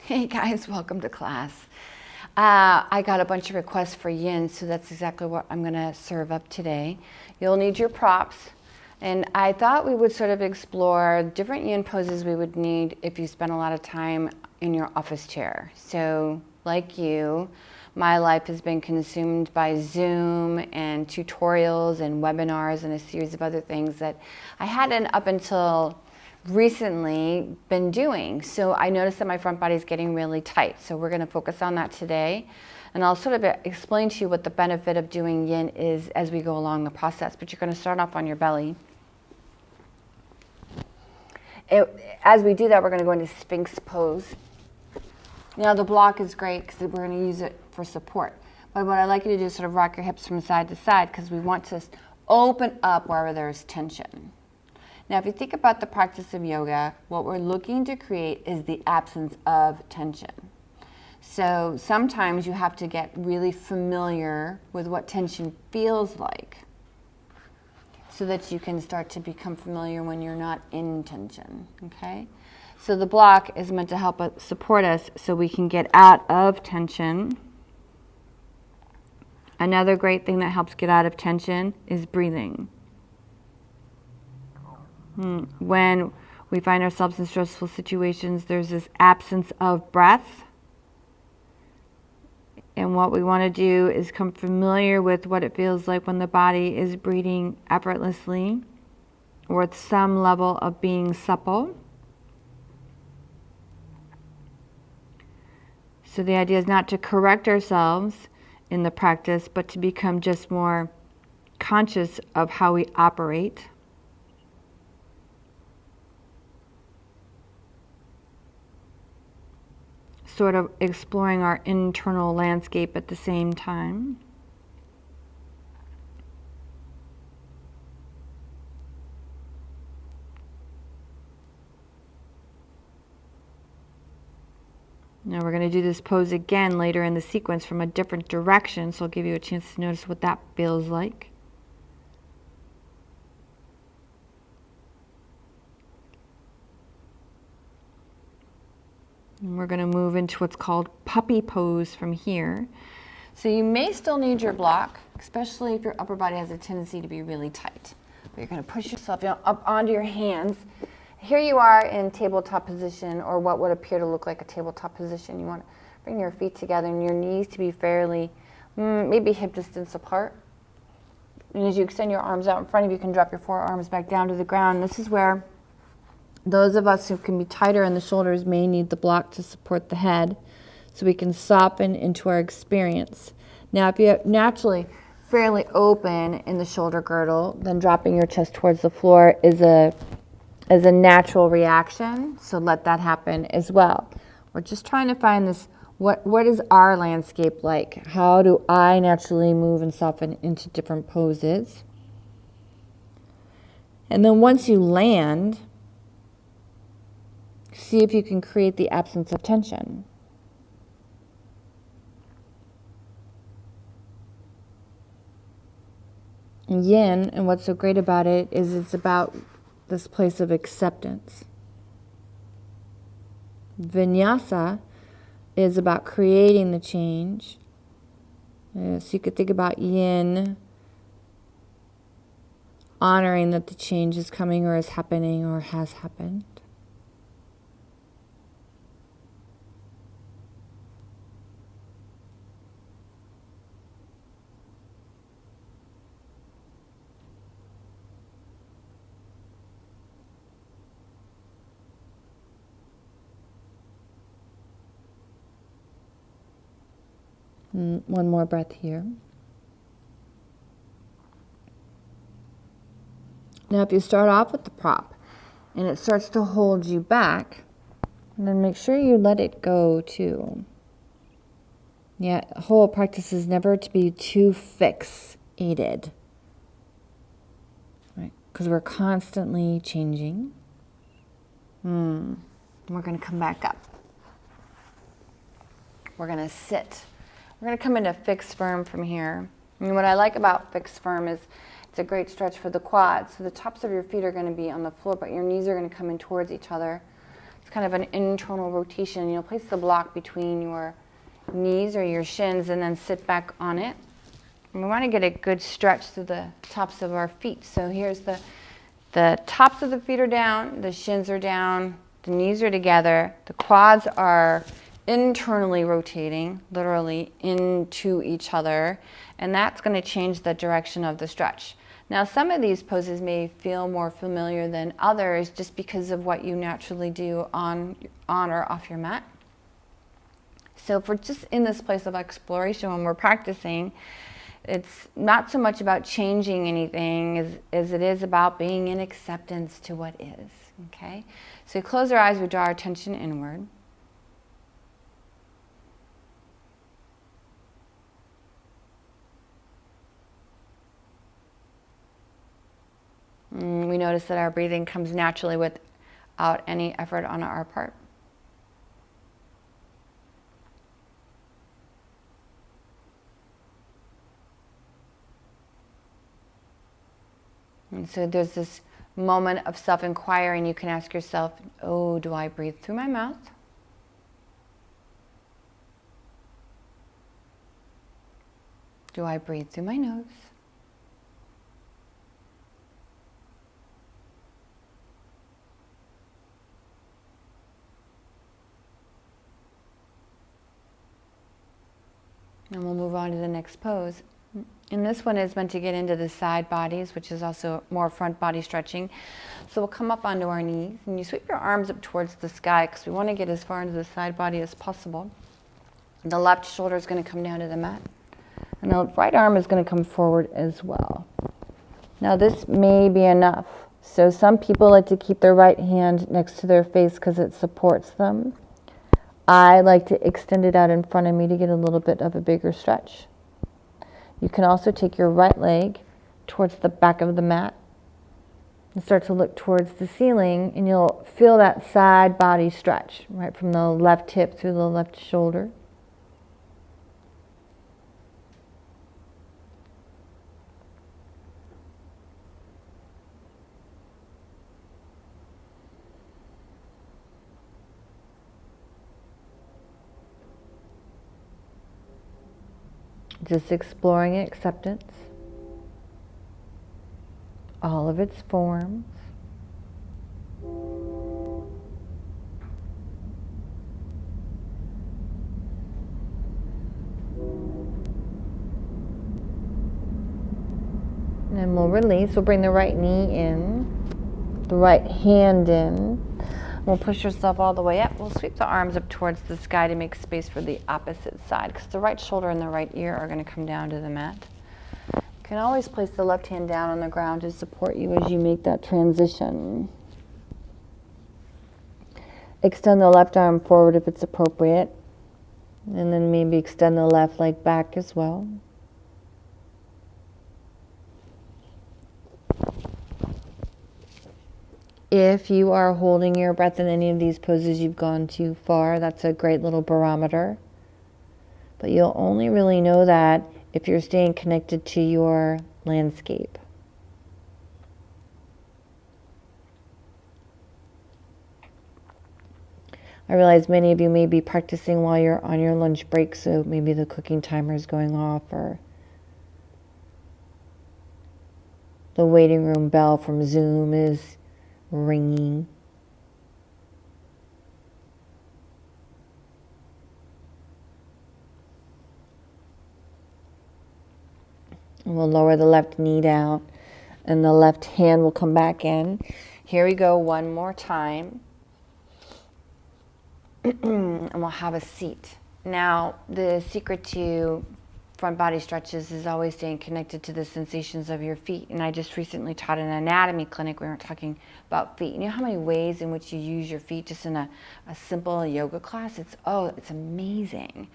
Hey guys, welcome to class. I got a bunch of requests for yin, so that's exactly what I'm going to serve up today. You'll need your props, and I thought we would sort of explore different yin poses we would need if you spend a lot of time in your office chair. So, like you, my life has been consumed by Zoom and tutorials and webinars and a series of other things that I hadn't up until recently been doing. So I noticed that my front body is getting really tight. So we're going to focus on that today. And I'll sort of explain to you what the benefit of doing yin is as we go along the process. But you're going to start off on your belly. As we do that, we're going to go into Sphinx pose. Now the block is great because we're going to use it for support. But what I'd like you to do is sort of rock your hips from side to side because we want to open up wherever there's tension. Now, if you think about the practice of yoga, what we're looking to create is the absence of tension. So sometimes you have to get really familiar with what tension feels like so that you can start to become familiar when you're not in tension, okay? So the block is meant to help support us so we can get out of tension. Another great thing that helps get out of tension is breathing. When we find ourselves in stressful situations, there's this absence of breath. And what we want to do is come familiar with what it feels like when the body is breathing effortlessly or with some level of being supple. So the idea is not to correct ourselves in the practice, but to become just more conscious of how we operate. Sort of exploring our internal landscape at the same time. Now we're going to do this pose again later in the sequence from a different direction, so I'll give you a chance to notice what that feels like. And we're going to move into what's called puppy pose from here. So you may still need your block, especially if your upper body has a tendency to be really tight. But you're going to push yourself up onto your hands. Here you are in tabletop position, or what would appear to look like a tabletop position. You want to bring your feet together and your knees to be fairly, maybe hip distance apart. And as you extend your arms out in front of you, you can drop your forearms back down to the ground. This is where those of us who can be tighter in the shoulders may need the block to support the head so we can soften into our experience. Now, if you're naturally fairly open in the shoulder girdle, then dropping your chest towards the floor is a natural reaction, so let that happen as well. We're just trying to find this, what is our landscape like? How do I naturally move and soften into different poses? And then once you land, see if you can create the absence of tension. Yin, and what's so great about it, is it's about this place of acceptance. Vinyasa is about creating the change. So you could think about yin, honoring that the change is coming or is happening or has happened. One more breath here. Now, if you start off with the prop and it starts to hold you back, then make sure you let it go too. Yeah, the whole practice is never to be too fixated, right? Because we're constantly changing. We're going to come back up. We're going to sit. We're going to come into fixed firm from here. And what I like about fixed firm is it's a great stretch for the quads. So the tops of your feet are going to be on the floor, but your knees are going to come in towards each other. It's kind of an internal rotation. You'll place the block between your knees or your shins and then sit back on it. And we want to get a good stretch through the tops of our feet. So here's the tops of the feet are down, the shins are down, the knees are together, the quads are internally rotating, literally into each other, and that's going to change the direction of the stretch. Now, some of these poses may feel more familiar than others just because of what you naturally do on or off your mat. So if we're just in this place of exploration when we're practicing, it's not so much about changing anything as it is about being in acceptance to what is, okay? So we close our eyes, we draw our attention inward. We notice that our breathing comes naturally without any effort on our part. And so there's this moment of self-inquiry, and you can ask yourself, oh, do I breathe through my mouth? Do I breathe through my nose? And we'll move on to the next pose. And this one is meant to get into the side bodies, which is also more front body stretching. So we'll come up onto our knees, and you sweep your arms up towards the sky because we want to get as far into the side body as possible. The left shoulder is going to come down to the mat, and the right arm is going to come forward as well. Now this may be enough. So some people like to keep their right hand next to their face because it supports them. I like to extend it out in front of me to get a little bit of a bigger stretch. You can also take your right leg towards the back of the mat and start to look towards the ceiling, and you'll feel that side body stretch, right from the left hip through the left shoulder. Just exploring acceptance, all of its forms. And then we'll release. We'll bring the right knee in, the right hand in. We'll push yourself all the way up. We'll sweep the arms up towards the sky to make space for the opposite side, because the right shoulder and the right ear are going to come down to the mat. You can always place the left hand down on the ground to support you as you make that transition. Extend the left arm forward if it's appropriate, and then maybe extend the left leg back as well. If you are holding your breath in any of these poses, you've gone too far. That's a great little barometer. But you'll only really know that if you're staying connected to your landscape. I realize many of you may be practicing while you're on your lunch break, so maybe the cooking timer is going off, or the waiting room bell from Zoom is ringing. And we'll lower the left knee down, and the left hand will come back in. Here we go one more time. And we'll have a seat. Now, the secret to front body stretches is always staying connected to the sensations of your feet. And I just recently taught an anatomy clinic. We weren't talking about feet. You know how many ways in which you use your feet just in a simple yoga class? It's amazing.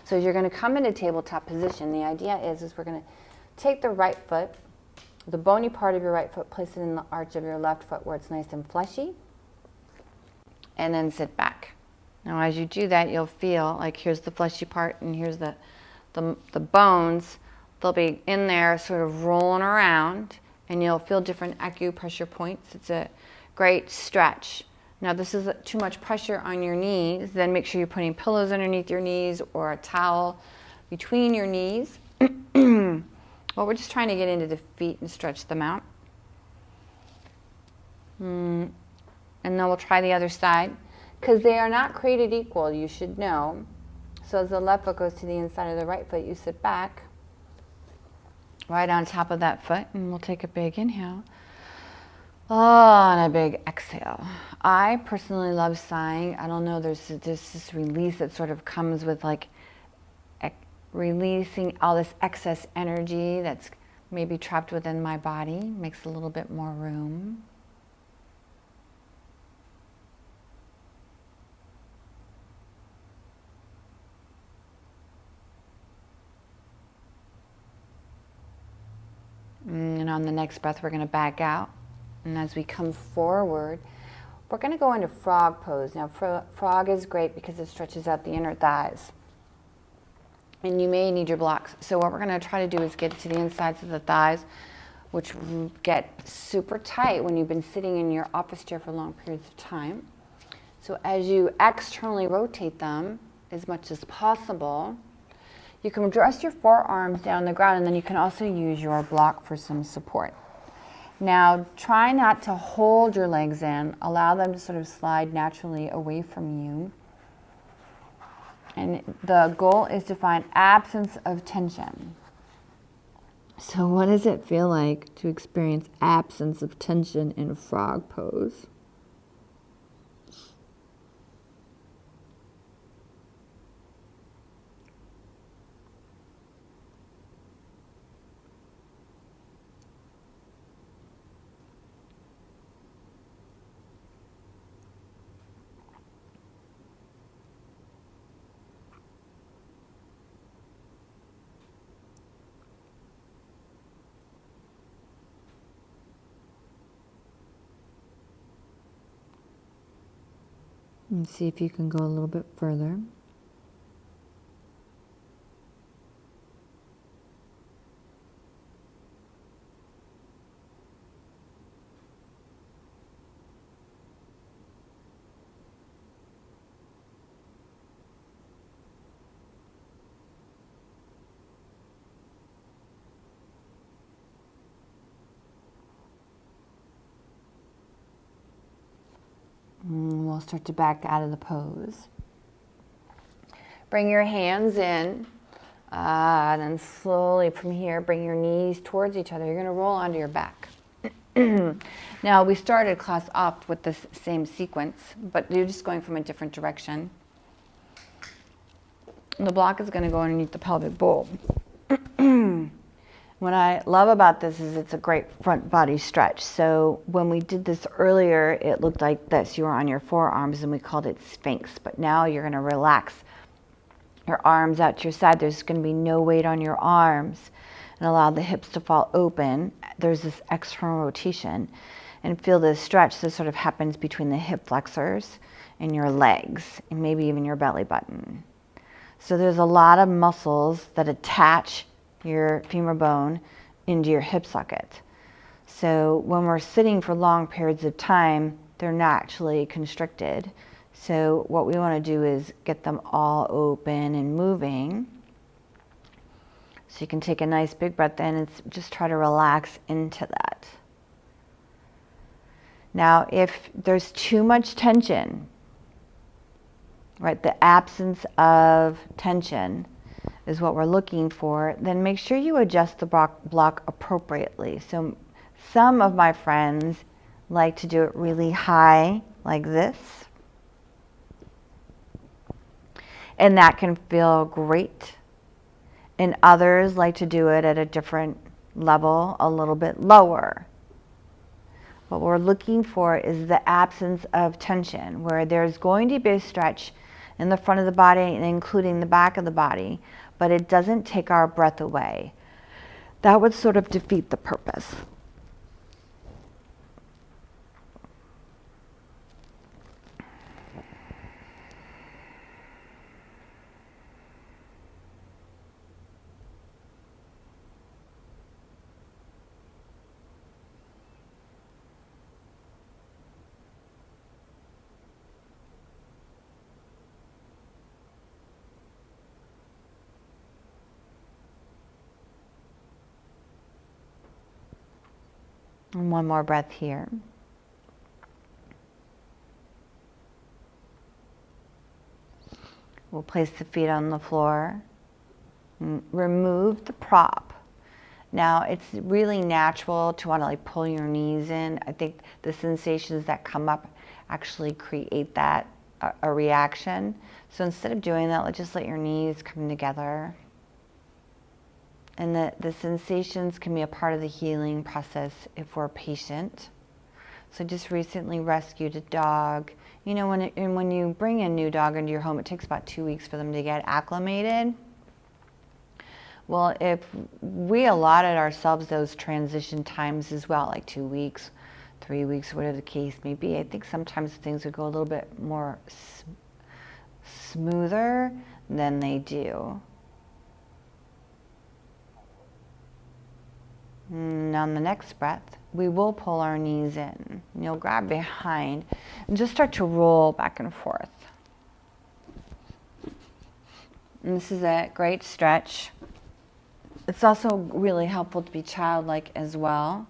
So you're going to come into tabletop position. The idea is we're going to take the right foot, the bony part of your right foot, place it in the arch of your left foot where it's nice and fleshy, and then sit back. Now as you do that, you'll feel like here's the fleshy part and here's the bones. They'll be in there sort of rolling around, and you'll feel different acupressure points. It's a great stretch Now, this is too much pressure on your knees. Then make sure you're putting pillows underneath your knees or a towel between your knees. Well, we're just trying to get into the feet and stretch them out. And then we'll try the other side. Because they are not created equal, you should know. So as the left foot goes to the inside of the right foot, you sit back right on top of that foot. And we'll take a big inhale. Oh, and a big exhale. I personally love sighing. I don't know, there's this release that sort of comes with like releasing all this excess energy that's maybe trapped within my body. Makes a little bit more room. And on the next breath, we're going to back out. And as we come forward, we're going to go into frog pose. Now, frog is great because it stretches out the inner thighs. And you may need your blocks. So what we're going to try to do is get to the insides of the thighs, which get super tight when you've been sitting in your office chair for long periods of time. So as you externally rotate them as much as possible, you can rest your forearms down on the ground, and then you can also use your block for some support. Now, try not to hold your legs in. Allow them to sort of slide naturally away from you. And the goal is to find absence of tension. So what does it feel like to experience absence of tension in a frog pose? And see if you can go a little bit further. And we'll start to back out of the pose. Bring your hands in, and then slowly from here, bring your knees towards each other. You're going to roll onto your back. Now, we started class off with this same sequence, but you're just going from a different direction. And the block is going to go underneath the pelvic bowl. What I love about this is it's a great front body stretch. So when we did this earlier, it looked like this. You were on your forearms and we called it Sphinx. But now you're going to relax your arms out to your side. There's going to be no weight on your arms, and allow the hips to fall open. There's this external rotation, and feel this stretch that sort of happens between the hip flexors and your legs, and maybe even your belly button. So there's a lot of muscles that attach your femur bone into your hip socket. So when we're sitting for long periods of time, they're naturally constricted. So what we want to do is get them all open and moving. So you can take a nice big breath in and just try to relax into that. Now, if there's too much tension, right, the absence of tension is what we're looking for, then make sure you adjust the block appropriately. So some of my friends like to do it really high, like this. And that can feel great. And others like to do it at a different level, a little bit lower. What we're looking for is the absence of tension, where there's going to be a stretch in the front of the body and including the back of the body, but it doesn't take our breath away. That would sort of defeat the purpose. And one more breath here. We'll place the feet on the floor. Remove the prop. Now, it's really natural to want to like pull your knees in. I think the sensations that come up actually create that, a reaction. So instead of doing that, let's just let your knees come together. And the sensations can be a part of the healing process if we're patient. So I just recently rescued a dog. You know, when you bring a new dog into your home, it takes about 2 weeks for them to get acclimated. Well, if we allotted ourselves those transition times as well, like 2 weeks, 3 weeks, whatever the case may be, I think sometimes things would go a little bit more smoother than they do. And on the next breath, we will pull our knees in. You'll grab behind and just start to roll back and forth. And this is a great stretch. It's also really helpful to be childlike as well,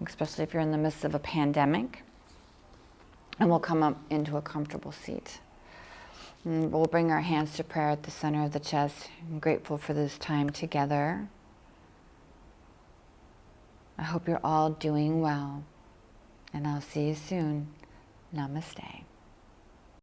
especially if you're in the midst of a pandemic. And we'll come up into a comfortable seat. And we'll bring our hands to prayer at the center of the chest. I'm grateful for this time together. I hope you're all doing well. And I'll see you soon. Namaste.